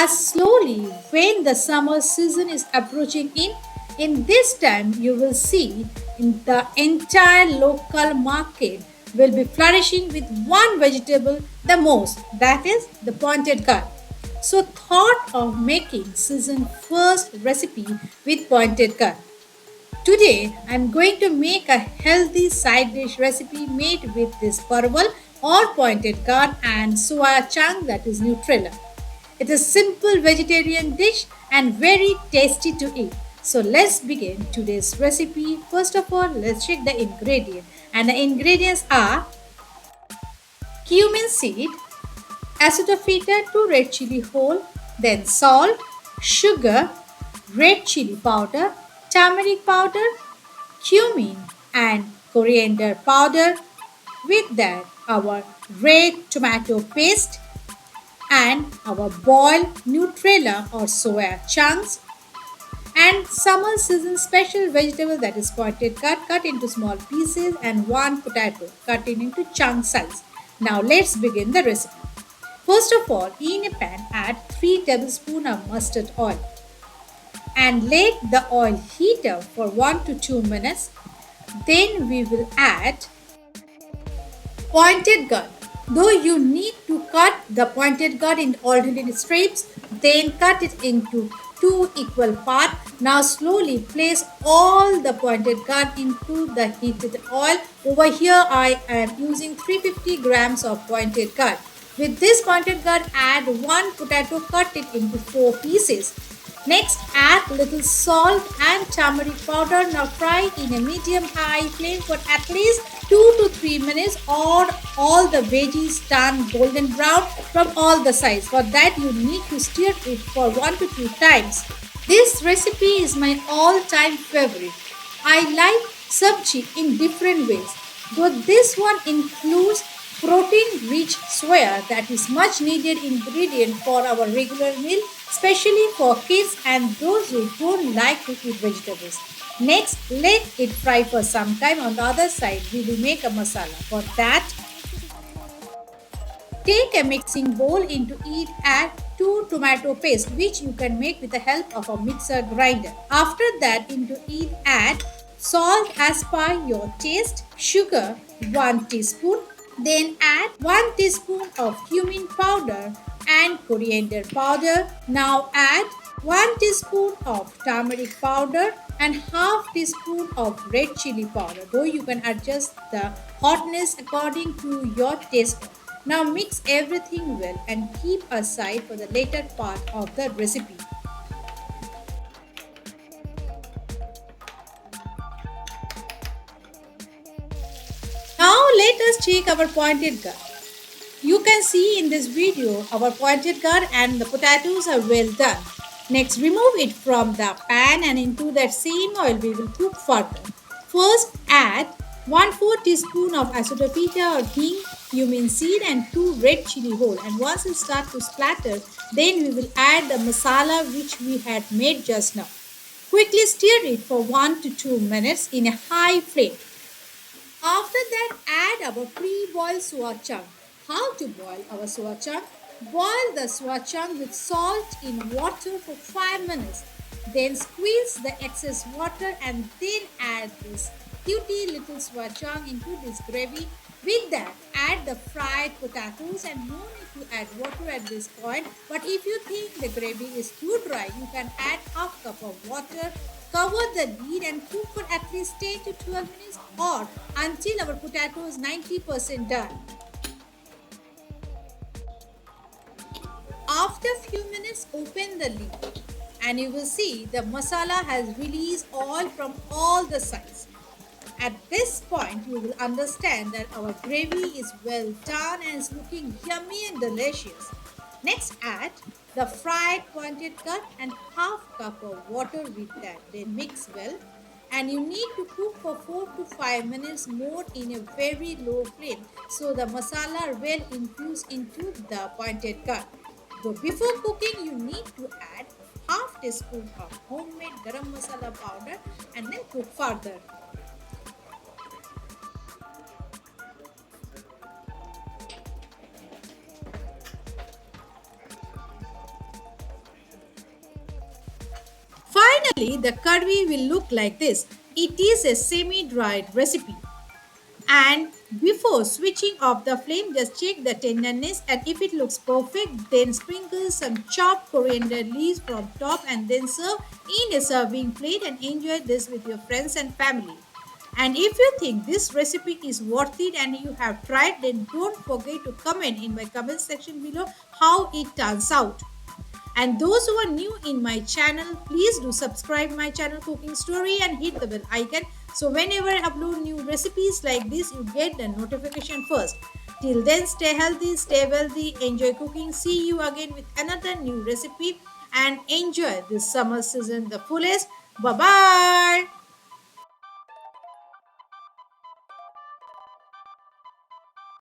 as slowly when the summer season is approaching in this time you will see in the entire local market will be flourishing with one vegetable the most, that is the pointed gourd. So thought of making season first recipe with pointed gourd. Today, I'm going to make a healthy side dish recipe made with this parwal or pointed gourd and soya chunk, that is Nutrella. It is a simple vegetarian dish and very tasty to eat. So let's begin today's recipe. First of all, let's check the ingredients. And the ingredients are cumin seed, asafetida, 2 red chili whole, then salt, sugar, red chili powder, turmeric powder, cumin and coriander powder. With that, our red tomato paste and our boiled Nutrella or soya chunks and summer season special vegetable, that is pointed gourd cut into small pieces, and one potato cut into chunk size. Now let's begin the recipe. First of all, in a pan add 3 tablespoons of mustard oil and let the oil heat up for 1 to 2 minutes. Then we will add pointed gourd. Though you need to cut the pointed gourd in alternate strips, then cut it into 2 equal parts. Now slowly place all the pointed gourd into the heated oil. Over here I am using 350 grams of pointed gourd. With this pointed gourd, add 1 potato, cut it into 4 pieces. Next, add little salt and turmeric powder. Now fry in a medium-high flame for at least 2 to 3 minutes or all the veggies turn golden brown from all the sides. For that, you need to stir it for 1 to 2 times. This recipe is my all-time favorite. I like sabji in different ways, though this one includes protein-rich soya, that is much needed ingredient for our regular meal, especially for kids and those who don't like to eat vegetables. Next, let it fry for some time. On the other side, we will make a masala. For that, take a mixing bowl. Into it add 2 tomato paste, which you can make with the help of a mixer grinder. After that, into it add salt as per your taste, sugar 1 teaspoon, then add 1 teaspoon of cumin powder and coriander powder. Now add 1 teaspoon of turmeric powder and half teaspoon of red chili powder, though you can adjust the hotness according to your taste. Now mix everything well and keep aside for the later part of the recipe. Now let us check our pointed gourd. You can see in this video our pointed gourd and the potatoes are well done. Next, remove it from the pan and into that same oil we will cook further. First, add 1/4 teaspoon of asafetida or hing, cumin seed and 2 red chili whole, and once it starts to splatter, then we will add the masala which we had made just now. Quickly stir it for 1 to 2 minutes in a high flame. After that, add our pre-boiled soya chunk. How to boil our soya chunk? Boil the soya chunk with salt in water for 5 minutes. Then squeeze the excess water and then add this cutie little soya chunk into this gravy. With that, add the fried potatoes and no need to add water at this point. But if you think the gravy is too dry, you can add half cup of water. Cover the lid and cook for at least 10 to 12 minutes or until our potato is 90% done. After a few minutes, open the lid and you will see the masala has released oil from all the sides. At this point, you will understand that our gravy is well done and is looking yummy and delicious. Next, add the fried pointed gourd and half cup of water with that. Then mix well and you need to cook for 4 to 5 minutes more in a very low flame so the masala well infused into the pointed gourd. So before cooking, you need to add half teaspoon of homemade garam masala powder and then cook further. The curry will look like this. It is a semi-dried recipe. And before switching off the flame, just check the tenderness, and if it looks perfect, then sprinkle some chopped coriander leaves from top and then serve in a serving plate and enjoy this with your friends and family. And if you think this recipe is worth it and you have tried, then don't forget to comment in my comment section below how it turns out. And those who are new in my channel, please do subscribe my channel Cooking Story and hit the bell icon. So whenever I upload new recipes like this, you get the notification first. Till then, stay healthy, stay wealthy, enjoy cooking. See you again with another new recipe and enjoy this summer season the fullest. Bye bye.